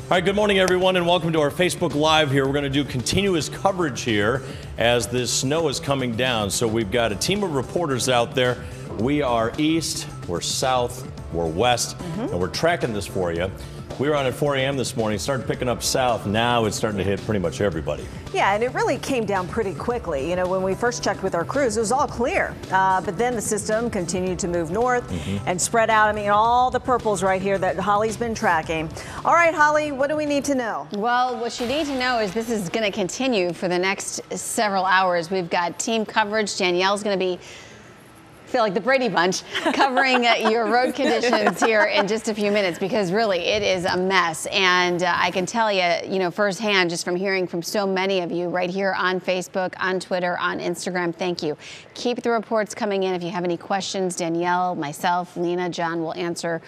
All right, good morning, everyone, and welcome to our Facebook Live here. We're going to do continuous coverage here as this snow is coming down. So we've got a team of reporters out there. We are east, we're south, we're west, and we're tracking this for you. We were on at 4 a.m. this morning, started picking up south. Now it's starting to hit pretty much everybody. Yeah, and it really came down pretty quickly. You know, when we first checked with our crews, it was all clear. But then the system continued to move north and spread out. I mean, all the purples right here that Holly's been tracking. All right, Holly, what do we need to know? Well, what you need to know is this is going to continue for the next several hours. We've got team coverage. Danielle's going to be, feel like the Brady Bunch, covering your road conditions here in just a few minutes, because really it is a mess. And I can tell you, firsthand, just from hearing from so many of you right here on Facebook, on Twitter, on Instagram, thank you. Keep the reports coming in. If you have any questions, Danielle, myself, Lena, John will answer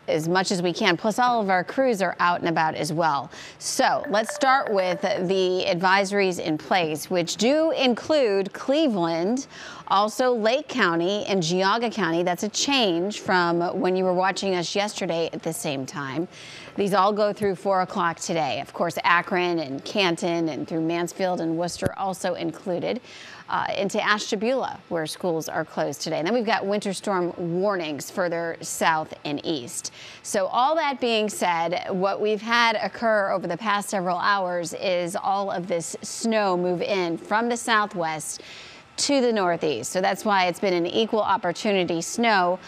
as much as we can. Plus, all of our crews are out and about as well. So let's start with the advisories in place, which do include Cleveland, also Lake County and Geauga County. That's a change from when you were watching us yesterday at the same time. These all go through 4 o'clock today. Of course, Akron and Canton and through Mansfield and Worcester also included. Into Ashtabula, where schools are closed today. And then we've got winter storm warnings further south and east. So all that being said, what we've had occur over the past several hours is all of this snow move in from the southwest to the northeast. So that's why it's been an equal opportunity snow.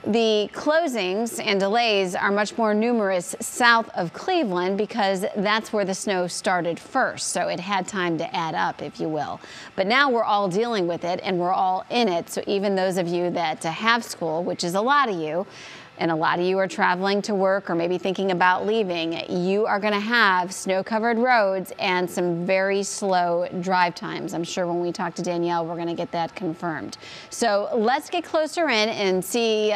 The closings and delays are much more numerous south of Cleveland because that's where the snow started first. So it had time to add up, if you will. But now we're all dealing with it and we're all in it. So even those of you that have school, which is a lot of you, and a lot of you are traveling to work or maybe thinking about leaving, you are going to have snow-covered roads and some very slow drive times. I'm sure when we talk to Danielle, we're going to get that confirmed. So let's get closer in and see,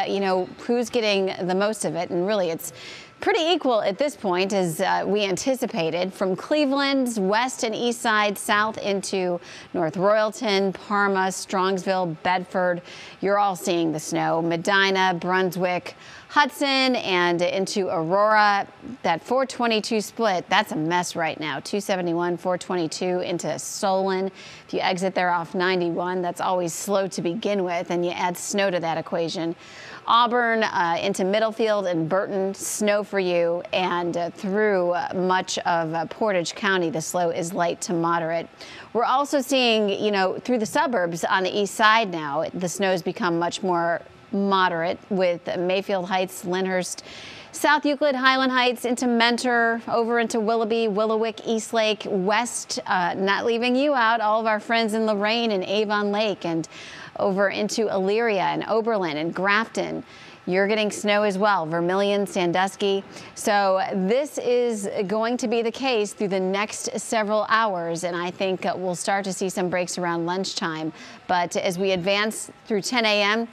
who's getting the most of it. And really, it's pretty equal at this point as we anticipated, from Cleveland's west and east side south into North Royalton, Parma, Strongsville, Bedford. You're all seeing the snow. Medina, Brunswick, Hudson, and into Aurora. That 422 split, that's a mess right now. 271, 422 into Solon. If you exit there off 91, that's always slow to begin with, and you add snow to that equation. Auburn into Middlefield and Burton, snow for you, and through much of Portage County, the slow is light to moderate. We're also seeing, through the suburbs on the east side now, the snow's become much more moderate with Mayfield Heights, Lyndhurst, South Euclid, Highland Heights, into Mentor, over into Willoughby, Willowick, Eastlake, West, not leaving you out, all of our friends in Lorraine and Avon Lake, and over into Elyria and Oberlin and Grafton. You're getting snow as well, Vermilion, Sandusky. So this is going to be the case through the next several hours, and I think we'll start to see some breaks around lunchtime. But as we advance through 10 a.m.,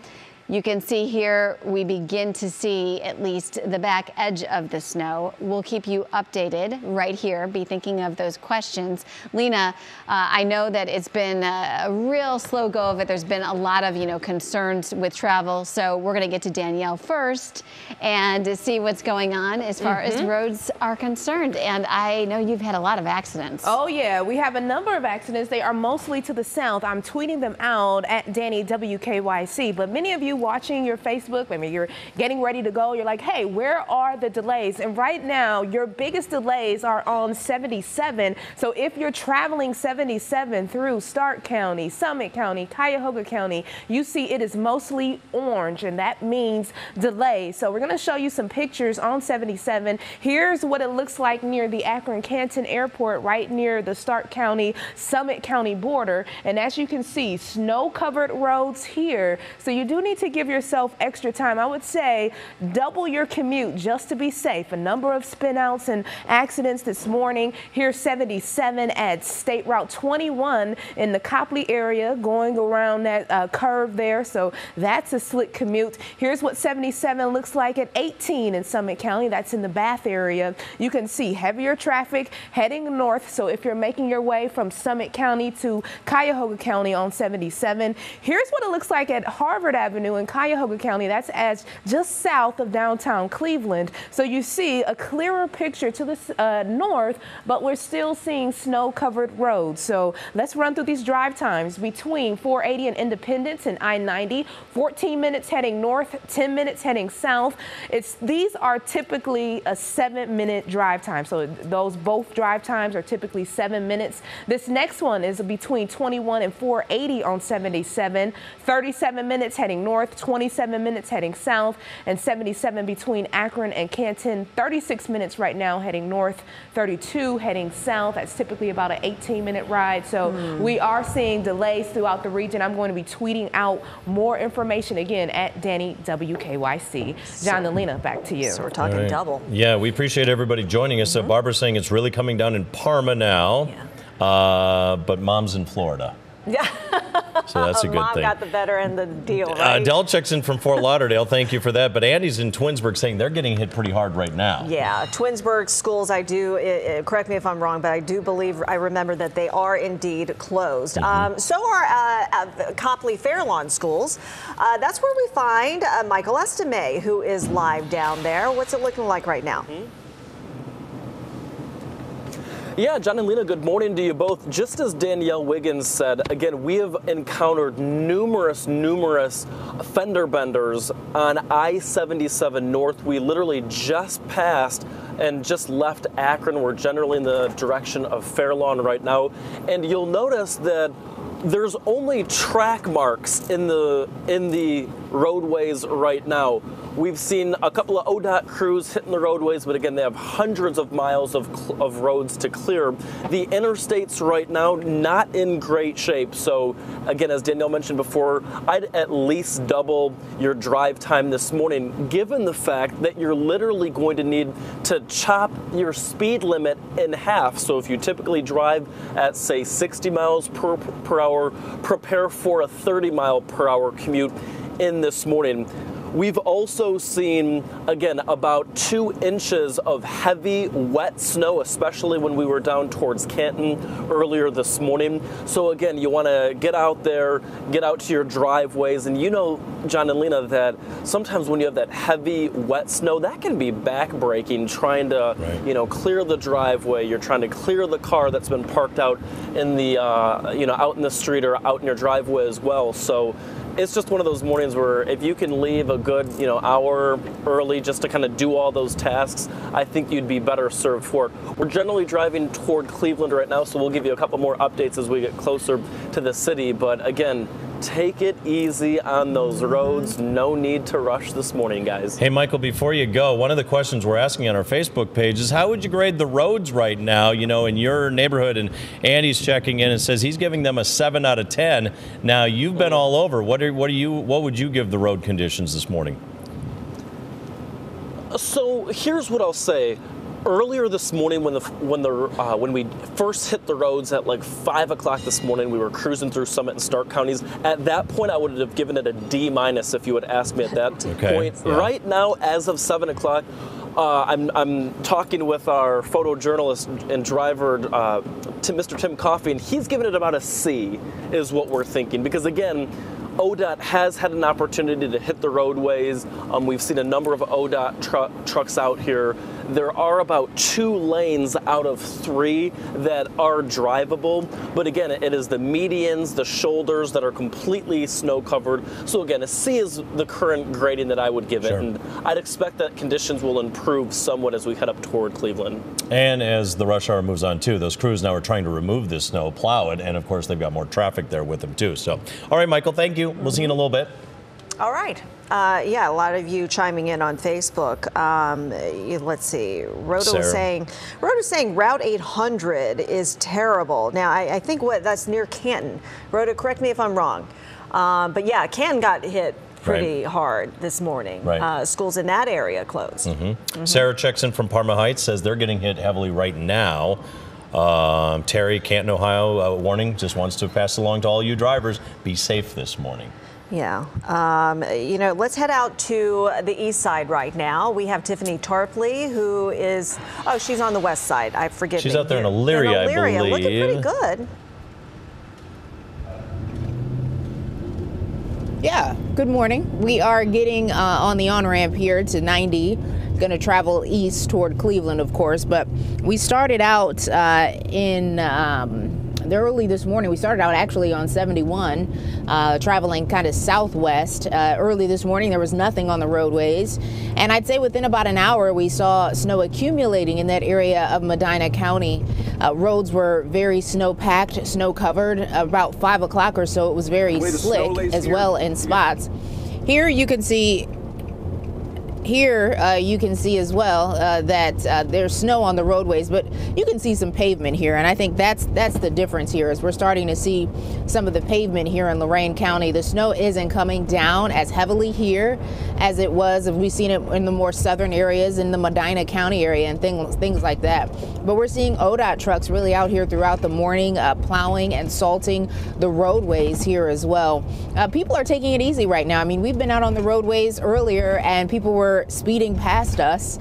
you can see here we begin to see at least the back edge of the snow. We'll keep you updated right here. Be thinking of those questions. Lena, I know that it's been a real slow go of it. There's been a lot of, concerns with travel. So we're going to get to Danielle first and see what's going on as far as roads are concerned. And I know you've had a lot of accidents. Oh, yeah. We have a number of accidents. They are mostly to the south. I'm tweeting them out at Danny WKYC. But many of you watching your Facebook, maybe you're getting ready to go, you're like, hey, where are the delays? And right now, your biggest delays are on 77. So if you're traveling 77 through Stark County, Summit County, Cuyahoga County, you see it is mostly orange, and that means delays. So we're going to show you some pictures on 77. Here's what it looks like near the Akron-Canton Airport, right near the Stark County, Summit County border. And as you can see, snow-covered roads here. So you do need to give yourself extra time. I would say double your commute just to be safe. A number of spinouts and accidents this morning. Here's 77 at State Route 21 in the Copley area, going around that curve there. So that's a slick commute. Here's what 77 looks like at 18 in Summit County. That's in the Bath area. You can see heavier traffic heading north. So if you're making your way from Summit County to Cuyahoga County on 77, here's what it looks like at Harvard Avenue Avenue in Cuyahoga County. That's just south of downtown Cleveland. So you see a clearer picture to the north, but we're still seeing snow-covered roads. So let's run through these drive times between 480 and Independence and I-90. 14 minutes heading north, 10 minutes heading south. These are typically a 7-minute drive time. So those both drive times are typically 7 minutes. This next one is between 21 and 480 on 77. 37 minutes heading north, 27 minutes heading south, and 77 between Akron and Canton. 36 minutes right now heading north, 32 heading south. That's typically about an 18-minute ride. So we are seeing delays throughout the region. I'm going to be tweeting out more information again at Danny WKYC. John and Lena, back to you. So we're talking double. Yeah, we appreciate everybody joining us. So Barbara's saying it's really coming down in Parma now, but Mom's in Florida. Yeah. So that's a good Mom thing. got the better end of the deal, right? Dell checks in from Fort Lauderdale. Thank you for that. But Andy's in Twinsburg saying they're getting hit pretty hard right now. Yeah, Twinsburg schools, correct me if I'm wrong, but I do believe, I remember that they are indeed closed. So are Copley Fairlawn schools. That's where we find Michael Estime, who is live down there. What's it looking like right now? Yeah, John and Lena, good morning to you both. Just as Danielle Wiggins said, again, we have encountered numerous fender benders on I-77 North. We literally just passed and just left Akron. We're generally in the direction of Fairlawn right now. And you'll notice that there's only track marks in the roadways right now. We've seen a couple of ODOT crews hitting the roadways, but again, they have hundreds of miles of roads to clear. The interstates right now, not in great shape. So again, as Danielle mentioned before, I'd at least double your drive time this morning, given the fact that you're literally going to need to chop your speed limit in half. So if you typically drive at, say, 60 miles per hour, prepare for a 30-mile-per-hour commute in this morning. We've also seen, again, about 2 inches of heavy, wet snow, especially when we were down towards Canton earlier this morning. So again, you want to get out there, get out to your driveways. And you know, John and Lena, that sometimes when you have that heavy, wet snow, that can be backbreaking, trying to, clear the driveway. You're trying to clear the car that's been parked out in the, out in the street or out in your driveway as well. So it's just one of those mornings where if you can leave a good, hour early just to kind of do all those tasks, I think you'd be better served for it. We're generally driving toward Cleveland right now, so we'll give you a couple more updates as we get closer to the city. But again, take it easy on those roads. No need to rush this morning, guys. Hey, Michael, before you go, one of the questions we're asking on our Facebook page is how would you grade the roads right now, in your neighborhood? And Andy's checking in and says he's giving them a 7 out of 10. Now, you've been all over. What would you give the road conditions this morning? So here's what I'll say. Earlier this morning, when we first hit the roads at like 5 o'clock this morning, we were cruising through Summit and Stark counties. At that point, I would have given it a D- if you would ask me at that point. Yeah. Right now, as of 7 o'clock, I'm talking with our photojournalist and driver, Mr. Tim Coffey, and he's given it about a C, is what we're thinking. Because again, ODOT has had an opportunity to hit the roadways. We've seen a number of ODOT trucks out here. There are about 2 lanes out of 3 that are drivable. But again, it is the medians, the shoulders that are completely snow covered. So again, a C is the current grading that I would give it. And I'd expect that conditions will improve somewhat as we head up toward Cleveland. And as the rush hour moves on too, those crews now are trying to remove this snow, plow it, and of course they've got more traffic there with them too. So, all right, Michael, thank you. We'll see you in a little bit. All right. A lot of you chiming in on Facebook. Let's see. Rhoda was saying Route 800 is terrible. Now, I think that's near Canton. Rhoda, correct me if I'm wrong. But yeah, Canton got hit pretty hard this morning. Schools in that area closed. Sarah checks in from Parma Heights, says they're getting hit heavily right now. Terry, Canton, Ohio, warning, just wants to pass along to all you drivers, be safe this morning. Yeah. Let's head out to the east side right now. We have Tiffany Tarpley, who is, she's on the west side. I forget. She's out there in Elyria, I believe. Looking pretty good. Yeah, good morning. We are getting on the on-ramp here to 90. Going to travel east toward Cleveland, of course, but we started out early this morning. We started out actually on 71, traveling kind of southwest. Early this morning, there was nothing on the roadways. And I'd say within about an hour, we saw snow accumulating in that area of Medina County. Roads were very snow-packed, snow-covered. About 5 o'clock or so, it was very slick as well in spots. Here you can see as well that there's snow on the roadways, but you can see some pavement here, and I think that's the difference here is we're starting to see some of the pavement here in Lorain County. The snow isn't coming down as heavily here as it was. We've seen it in the more southern areas in the Medina County area and things like that. But we're seeing ODOT trucks really out here throughout the morning, plowing and salting the roadways here as well. People are taking it easy right now. I mean, we've been out on the roadways earlier and people were speeding past us,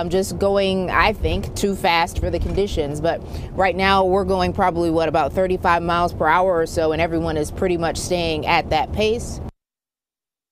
just going, I think, too fast for the conditions. But right now we're going probably, about 35 miles per hour or so, and everyone is pretty much staying at that pace.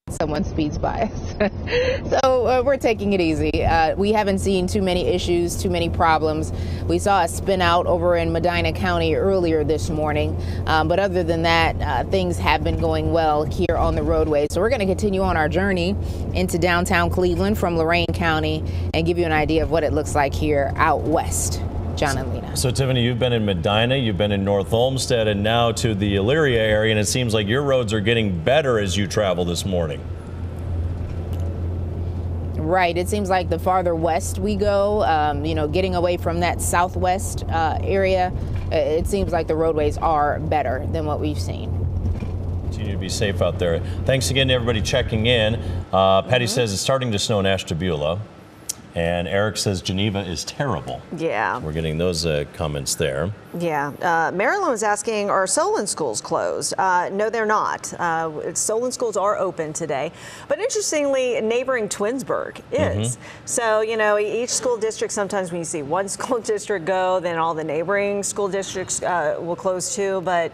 Someone speeds by us. So we're taking it easy. We haven't seen too many issues, too many problems. We saw a spin out over in Medina County earlier this morning. But other than that, things have been going well here on the roadway. So we're going to continue on our journey into downtown Cleveland from Lorain County and give you an idea of what it looks like here out west. John and Lena. So, Tiffany, you've been in Medina, you've been in North Olmsted, and now to the Elyria area, and it seems like your roads are getting better as you travel this morning. Right. It seems like the farther west we go, getting away from that southwest area, it seems like the roadways are better than what we've seen. Continue to be safe out there. Thanks again to everybody checking in. Patty says it's starting to snow in Ashtabula. And Eric says Geneva is terrible. Yeah. We're getting those comments there. Yeah. Marilyn was asking, are Solon schools closed? No, they're not. Solon schools are open today. But interestingly, neighboring Twinsburg is. So, each school district, sometimes when you see one school district go, then all the neighboring school districts will close too. But,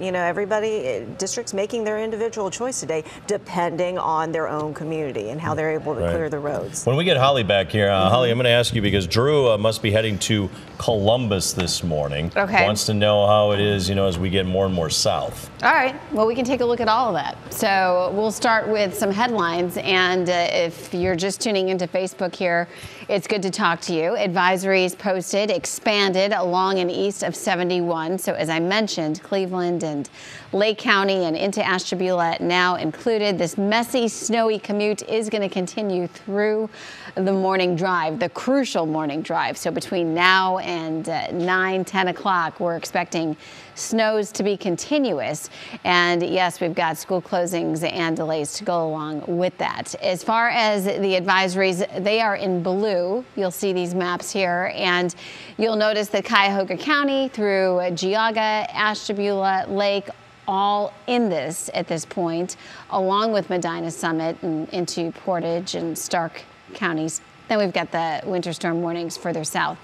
districts making their individual choice today, depending on their own community and how they're able to clear the roads. When we get Holly back here, Holly, I'm going to ask you because Drew must be heading to Columbus this morning. Okay. Wants to know how it is, as we get more and more south. All right. Well, we can take a look at all of that. So we'll start with some headlines. And if you're just tuning into Facebook here, it's good to talk to you. Advisories posted, expanded along and east of 71. So as I mentioned, Cleveland and Lake County and into Ashtabula now included. This messy, snowy commute is going to continue through the morning drive, the crucial morning drive. So between now and 9, 10 o'clock, we're expecting snows to be continuous. And yes, we've got school closings and delays to go along with that. As far as the advisories, they are in blue. You'll see these maps here, and you'll notice that Cuyahoga County through Geauga, Ashtabula, Lake, all in this at this point, along with Medina Summit and into Portage and Stark counties. Then we've got the winter storm warnings further south.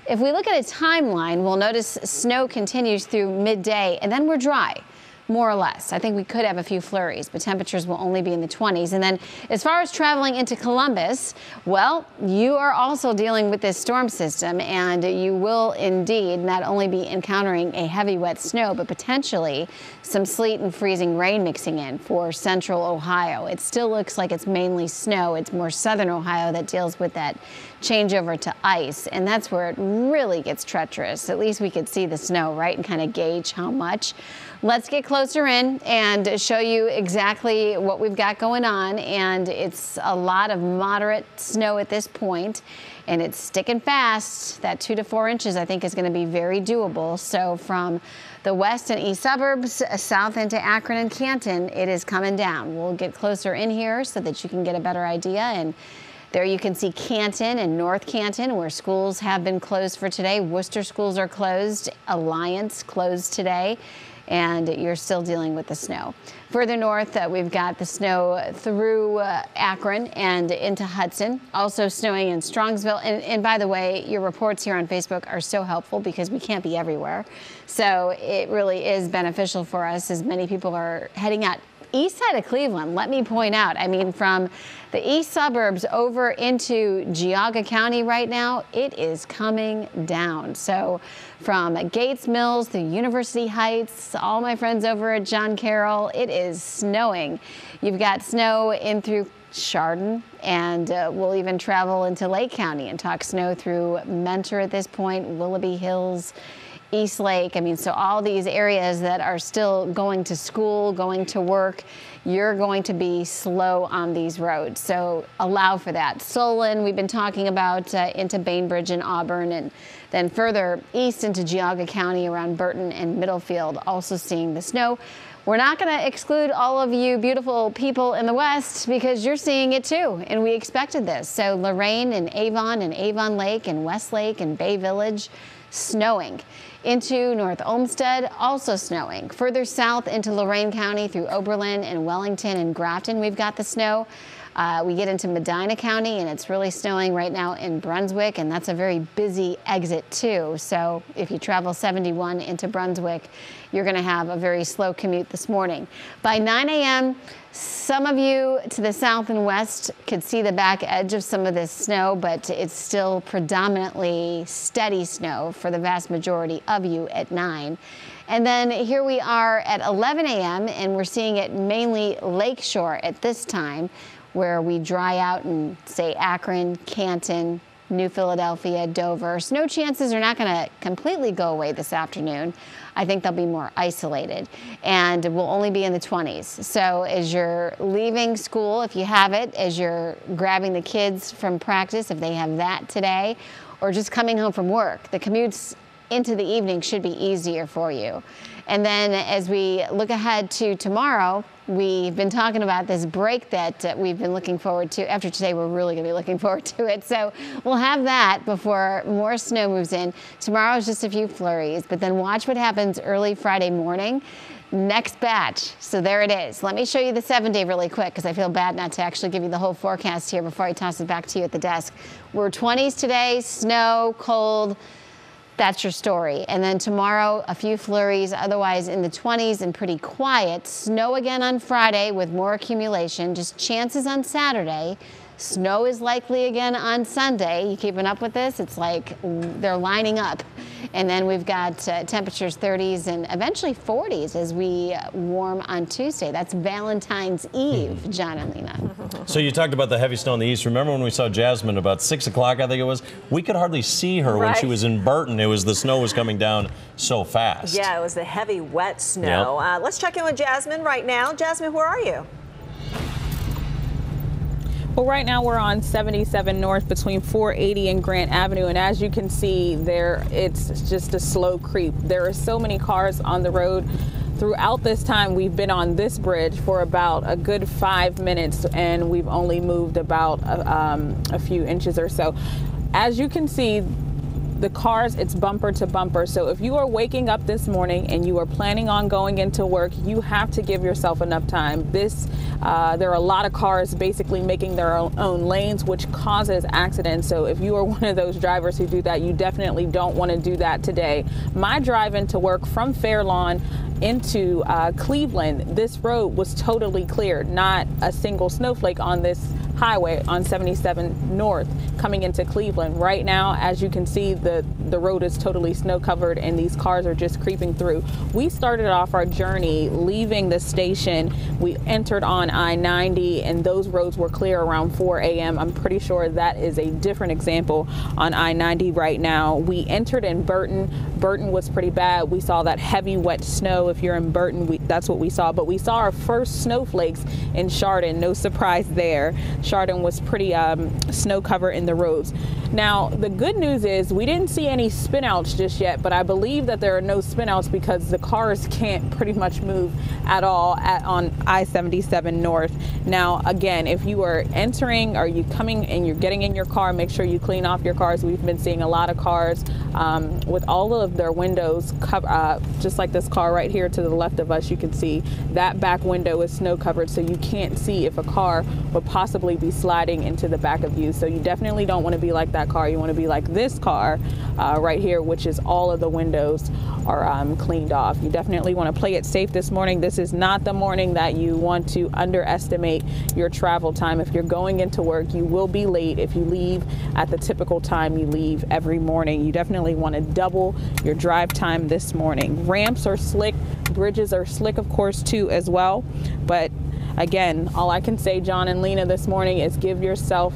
If we look at a timeline, we'll notice snow continues through midday, and then we're dry, more or less. I think we could have a few flurries, but temperatures will only be in the 20s. And then as far as traveling into Columbus, well, you are also dealing with this storm system, and you will indeed not only be encountering a heavy wet snow, but potentially some sleet and freezing rain mixing in for central Ohio. It still looks like it's mainly snow. It's more southern Ohio that deals with that changeover to ice, and that's where it really gets treacherous. At least we could see the snow, right, and kind of gauge how much. Let's get closer in and show you exactly what we've got going on. And it's a lot of moderate snow at this point, and it's sticking fast. That 2 to 4 inches, I think, is going to be very doable. So from the west and east suburbs, south into Akron and Canton, it is coming down. We'll get closer in here so that you can get a better idea. And there you can see Canton and North Canton, where schools have been closed for today. Worcester schools are closed. Alliance closed today. And you're still dealing with the snow. Further north, we've got the snow through Akron and into Hudson. Also snowing in Strongsville. And by the way, your reports here on Facebook are so helpful because we can't be everywhere. So it really is beneficial for us as many people are heading out east side of Cleveland, let me point out, I mean, from the east suburbs over into Geauga County right now, it is coming down. So from Gates Mills to University Heights, all my friends over at John Carroll, it is snowing. You've got snow in through Chardon, and we'll even travel into Lake County and talk snow through Mentor at this point, Willoughby Hills, East Lake. I mean, so all these areas that are still going to school, going to work, you're going to be slow on these roads. So allow for that. Solon, we've been talking about into Bainbridge and Auburn, and then further east into Geauga County around Burton and Middlefield, also seeing the snow. We're not going to exclude all of you beautiful people in the West because you're seeing it too, and we expected this. So Lorain and Avon Lake and Westlake and Bay Village, snowing. Into North Olmsted, also snowing. Further south into Lorain County through Oberlin and Wellington and Grafton, we've got the snow. We get into Medina County, and it's really snowing right now in Brunswick, and that's a very busy exit too. So if you travel 71 into Brunswick, you're going to have a very slow commute this morning. By 9 a.m., some of you to the south and west could see the back edge of some of this snow, but it's still predominantly steady snow for the vast majority of you at 9. And then here we are at 11 a.m., and we're seeing it mainly lakeshore at this time, where we dry out in, say, Akron, Canton, New Philadelphia, Dover. Snow chances are not going to completely go away this afternoon. I think they'll be more isolated, and will only be in the 20s. So as you're leaving school, if you have it, as you're grabbing the kids from practice, if they have that today, or just coming home from work, the commutes into the evening should be easier for you. And then as we look ahead to tomorrow, we've been talking about this break that we've been looking forward to. After today, we're really going to be looking forward to it. So we'll have that before more snow moves in. Tomorrow is just a few flurries, but then watch what happens early Friday morning. Next batch. So there it is. Let me show you the 7-day really quick, because I feel bad not to actually give you the whole forecast here before I toss it back to you at the desk. We're 20s today, snow, cold. That's your story. And then tomorrow, a few flurries, otherwise in the 20s and pretty quiet. Snow again on Friday with more accumulation, just chances on Saturday. Snow is likely again on Sunday. You keeping up with this? It's like they're lining up. And then we've got temperatures 30s and eventually 40s as we warm on Tuesday. That's Valentine's Eve, John and Lena. So you talked about the heavy snow in the east. Remember when we saw Jasmine about 6 o'clock, I think it was? We could hardly see her when she was in Burton. It was the snow was coming down so fast. Yeah, it was the heavy, wet snow. Yep. Let's check in with Jasmine right now. Jasmine, where are you? Well, right now we're on 77 North between 480 and Grant Avenue, and as you can see there, it's just a slow creep. There are so many cars on the road. Throughout this time, we've been on this bridge for about a good 5 minutes, and we've only moved about a few inches or so. As you can see, the cars, it's bumper to bumper. So if you are waking up this morning and you are planning on going into work, you have to give yourself enough time. There are a lot of cars basically making their own lanes, which causes accidents. So if you are one of those drivers who do that, you definitely don't want to do that today. My drive into work from Fairlawn into Cleveland, this road was totally clear, not a single snowflake on this highway on 77 North coming into Cleveland. Right now, as you can see, the road is totally snow covered and these cars are just creeping through. We started off our journey leaving the station. We entered on I-90 and those roads were clear around 4 a.m. I'm pretty sure that is a different example on I-90 right now. We entered in Burton. Burton was pretty bad. We saw that heavy wet snow. If you're in Burton, that's what we saw. But we saw our first snowflakes in Chardon. No surprise there. Chardon was pretty snow covered in the roads. Now, the good news is we didn't see any spinouts just yet, but I believe that there are no spinouts because the cars can't pretty much move at all on I-77 North. Now, again, if you are entering or you coming and you're getting in your car, make sure you clean off your cars. We've been seeing a lot of cars with all of their windows covered, just like this car right here to the left of us. You can see that back window is snow covered, so you can't see if a car would possibly be sliding into the back of you. So you definitely don't want to be like that that car. You want to be like this car right here, which is all of the windows are cleaned off. You definitely want to play it safe this morning. This is not the morning that you want to underestimate your travel time. If you're going into work, you will be late if you leave at the typical time you leave every morning. You definitely want to double your drive time this morning. Ramps are slick, bridges are slick, of course, too, as well. But again, all I can say, John and Lena, this morning is give yourself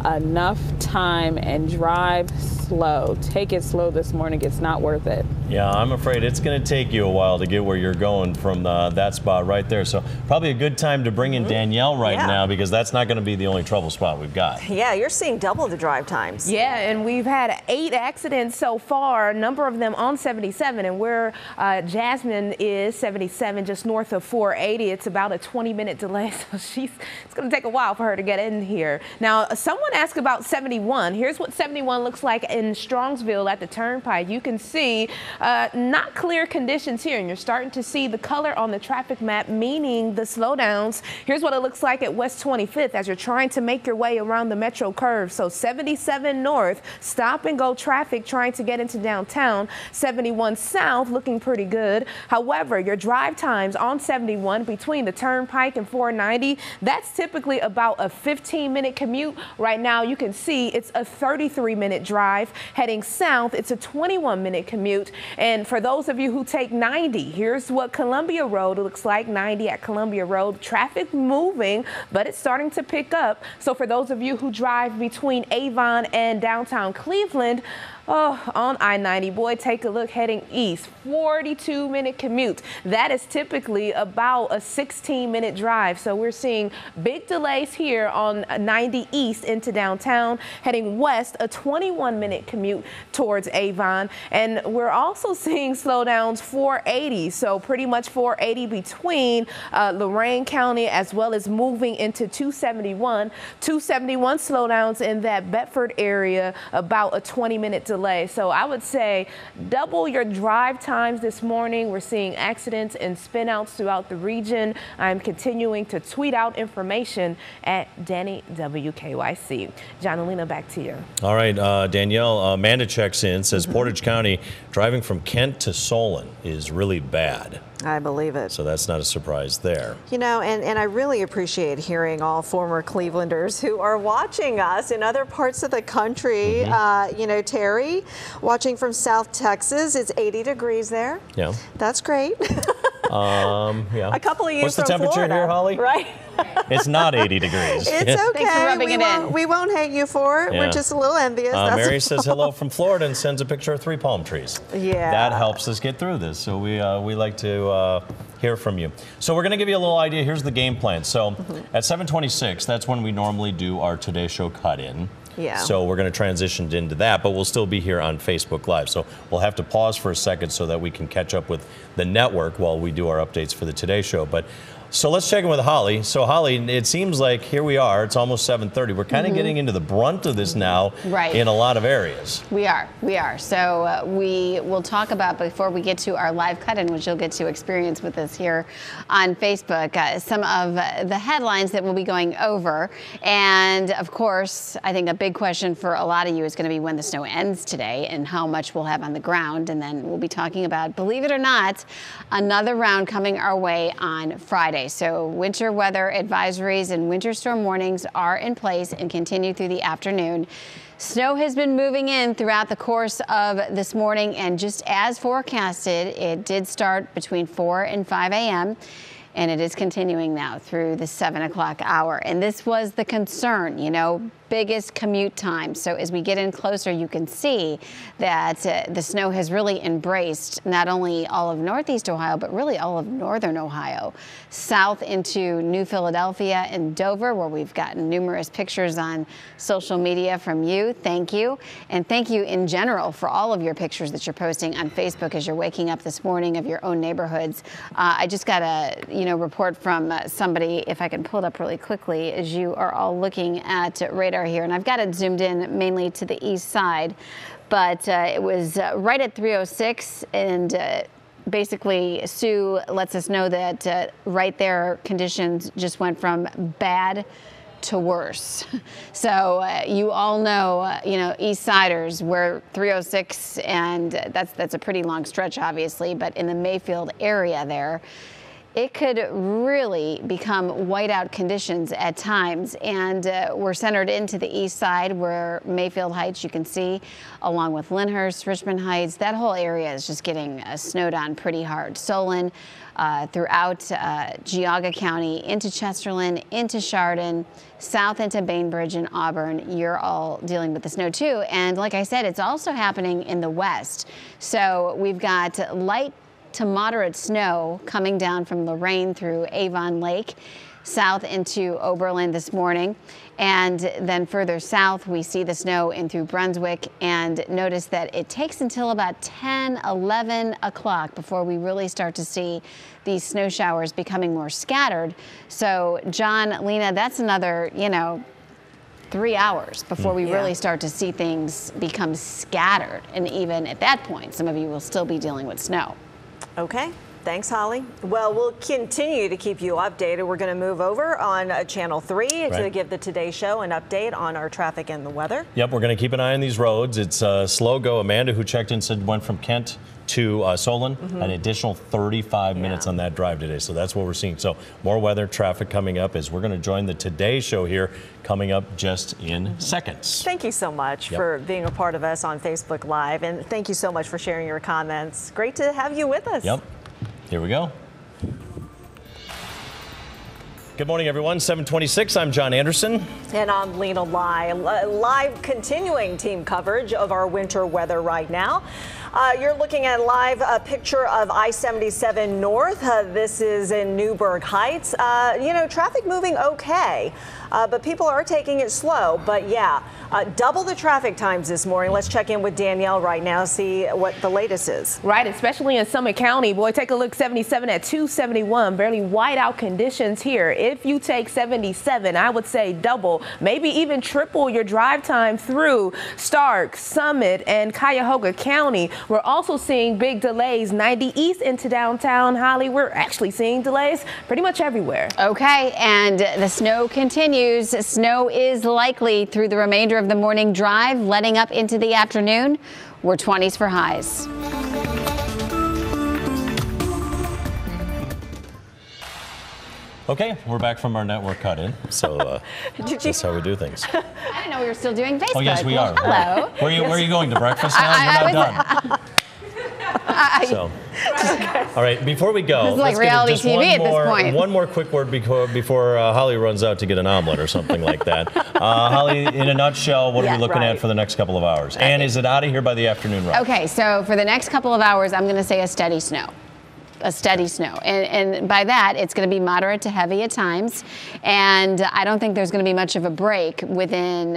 enough time and drive slow. Take it slow this morning. It's not worth it. Yeah, I'm afraid it's going to take you a while to get where you're going from that spot right there. So probably a good time to bring in Danielle right now, because that's not going to be the only trouble spot we've got. Yeah, you're seeing double the drive times. Yeah, and we've had 8 accidents so far, a number of them on 77, and where Jasmine is, 77, just north of 480. It's about a 20-minute delay, so it's going to take a while for her to get in here. Now, someone asked about 71. Here's what 71 looks like in Strongsville at the Turnpike. You can see not clear conditions here, and you're starting to see the color on the traffic map, meaning the slowdowns. Here's what it looks like at West 25th as you're trying to make your way around the Metro curve. So 77 north, stop and go traffic trying to get into downtown. 71 south looking pretty good. However, your drive times on 71 between the Turnpike and 490, that's typically about a 15-minute commute. Right now, you can see it's a 33-minute drive. Heading south, it's a 21-minute commute. And for those of you who take 90, here's what Columbia Road looks like. 90 at Columbia Road. Traffic moving, but it's starting to pick up. So for those of you who drive between Avon and downtown Cleveland, on I-90, boy, take a look heading east. 42-minute commute. That is typically about a 16-minute drive. So we're seeing big delays here on 90 east into downtown. Heading west, a 21-minute commute towards Avon. And we're also seeing slowdowns 480. So pretty much 480 between Lorain County as well as moving into 271. 271 slowdowns in that Bedford area, about a 20-minute delay. So I would say double your drive times this morning. We're seeing accidents and spinouts throughout the region. I'm continuing to tweet out information at Danny WKYC. John and Lena, back to you. All right, Danielle, Amanda checks in, says Portage County driving from Kent to Solon is really bad. I believe it. So that's not a surprise there. You know, and I really appreciate hearing all former Clevelanders who are watching us in other parts of the country. You know, Terry, watching from South Texas, it's 80 degrees there. Yeah. That's great. Yeah. A couple of you What's from the temperature Florida, here, Holly? Right. It's not 80 degrees. It's okay. Thanks for rubbing it in. We won't hate you for it. Yeah. We're just a little envious. Mary says hello from Florida and sends a picture of 3 palm trees. Yeah. That helps us get through this. So we like to hear from you. So we're going to give you a little idea. Here's the game plan. So at 7:26, that's when we normally do our Today Show cut-in. Yeah. So we're going to transition into that, but we'll still be here on Facebook Live. So we'll have to pause for a second so that we can catch up with the network while we do our updates for the Today Show. But so let's check in with Holly. So Holly, it seems like here we are. It's almost 7:30. We're kind of getting into the brunt of this now in a lot of areas. We are. So we will talk about, before we get to our live cut-in, which you'll get to experience with us here on Facebook, some of the headlines that we'll be going over. And of course, I think a big question for a lot of you is going to be when the snow ends today and how much we'll have on the ground. And then we'll be talking about, believe it or not, another round coming our way on Friday. So winter weather advisories and winter storm warnings are in place and continue through the afternoon. Snow has been moving in throughout the course of this morning, and just as forecasted, it did start between 4 and 5 a.m. and it is continuing now through the 7 o'clock hour. And this was the concern, you know, biggest commute time. So as we get in closer, you can see that the snow has really embraced not only all of Northeast Ohio, but really all of Northern Ohio, south into New Philadelphia and Dover, where we've gotten numerous pictures on social media from you. Thank you. And thank you in general for all of your pictures that you're posting on Facebook as you're waking up this morning of your own neighborhoods. I just got a report from somebody, if I can pull it up really quickly, as you are all looking at radar here, and I've got it zoomed in mainly to the east side, but it was right at 3:06, and basically Sue lets us know that right there conditions just went from bad to worse. So you all know, East Siders, we're 306, and that's a pretty long stretch, obviously, but in the Mayfield area there, it could really become whiteout conditions at times, and we're centered into the east side where Mayfield Heights, you can see, along with Lyndhurst, Richmond Heights, that whole area is just getting snowed on pretty hard. Solon, throughout Geauga County, into Chesterland, into Chardon, south into Bainbridge and Auburn, you're all dealing with the snow too. And like I said, it's also happening in the west. So we've got light to moderate snow coming down from Lorain through Avon Lake, south into Oberlin this morning. And then further south, we see the snow in through Brunswick. And notice that it takes until about 10, 11 o'clock before we really start to see these snow showers becoming more scattered. So, John, Lena, that's another, 3 hours before we really start to see things become scattered. And even at that point, some of you will still be dealing with snow. Okay. Thanks, Holly. Well, we'll continue to keep you updated. We're going to move over on Channel 3 to give the Today Show an update on our traffic and the weather. Yep, we're going to keep an eye on these roads. It's a slow go. Amanda, who checked in, said went from Kent to Solon, an additional 35 minutes on that drive today. So that's what we're seeing. So more weather, traffic coming up as we're going to join the Today Show here coming up just in seconds. Thank you so much for being a part of us on Facebook Live. And thank you so much for sharing your comments. Great to have you with us. Yep. Here we go. Good morning, everyone. 7:26. I'm John Anderson. And I'm Lena Lai. Live continuing team coverage of our winter weather right now. You're looking at a picture of I-77 North. This is in Newburgh Heights. Traffic moving okay, but people are taking it slow. But double the traffic times this morning. Let's check in with Danielle right now, see what the latest is. Right, especially in Summit County. Boy, take a look, 77 at 271. Barely whiteout conditions here. If you take 77, I would say double, maybe even triple your drive time through Stark, Summit, and Cuyahoga County. We're also seeing big delays 90 east into downtown Holly. We're actually seeing delays pretty much everywhere. Okay, and the snow continues. Snow is likely through the remainder of the morning drive, letting up into the afternoon. We're 20s for highs. Okay, we're back from our network cut-in, so that's how we do things. I didn't know we were still doing Facebook. Oh, yes, we are. Hello. Where are you going, to breakfast now? You're not done. All right, before we go, this is like reality TV at this point. One more quick word before Holly runs out to get an omelet or something like that. Holly, in a nutshell, what are we looking at for the next couple of hours? And is it out of here by the afternoon rush? Okay, so for the next couple of hours, I'm going to say a steady snow. And by that, it's going to be moderate to heavy at times. And I don't think there's going to be much of a break within,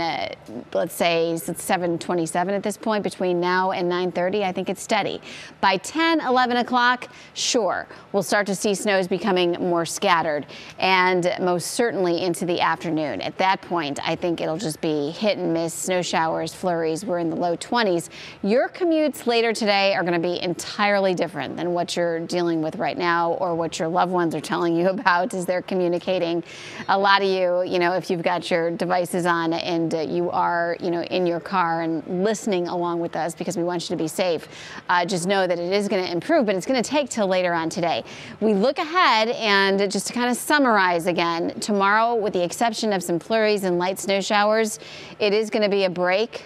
let's say, it's 7:27 at this point, between now and 9:30. I think it's steady. By 10, 11 o'clock, sure, we'll start to see snows becoming more scattered, and most certainly into the afternoon. At that point, I think it'll just be hit and miss, snow showers, flurries. We're in the low 20s. Your commutes later today are going to be entirely different than what you're dealing with right now, or what your loved ones are telling you about as they're communicating. A lot of you, if you've got your devices on and you are, in your car and listening along with us because we want you to be safe, just know that it is going to improve, but it's going to take till later on today. We look ahead, and just to kind of summarize again, tomorrow, with the exception of some flurries and light snow showers, it is going to be a break.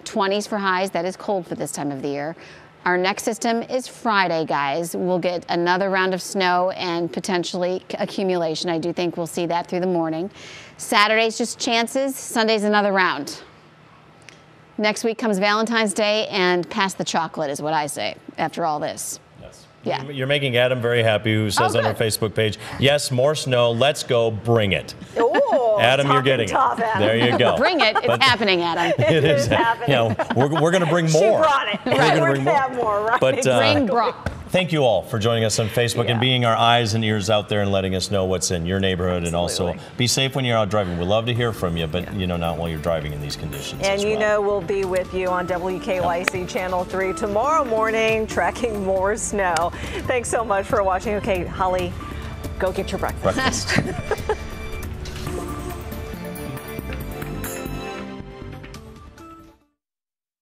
20s for highs. That is cold for this time of the year. Our next system is Friday, guys. We'll get another round of snow and potentially accumulation. I do think we'll see that through the morning. Saturday's just chances. Sunday's another round. Next week comes Valentine's Day, and pass the chocolate is what I say after all this. Yes. Yeah. You're making Adam very happy, who says on our Facebook page, yes, more snow. Let's go. Bring it. Ooh, Adam, you're getting it. Adam. There you go. Bring it. It's happening, Adam. It is happening. We're going to bring more. She brought it. We're going to bring more. Have more, right? But, bring bra. Thank you all for joining us on Facebook and being our eyes and ears out there and letting us know what's in your neighborhood. And also be safe when you're out driving. We love to hear from you, but not while you're driving in these conditions. And we'll be with you on WKYC Channel 3 tomorrow morning, tracking more snow. Thanks so much for watching. Okay, Holly, go get your breakfast.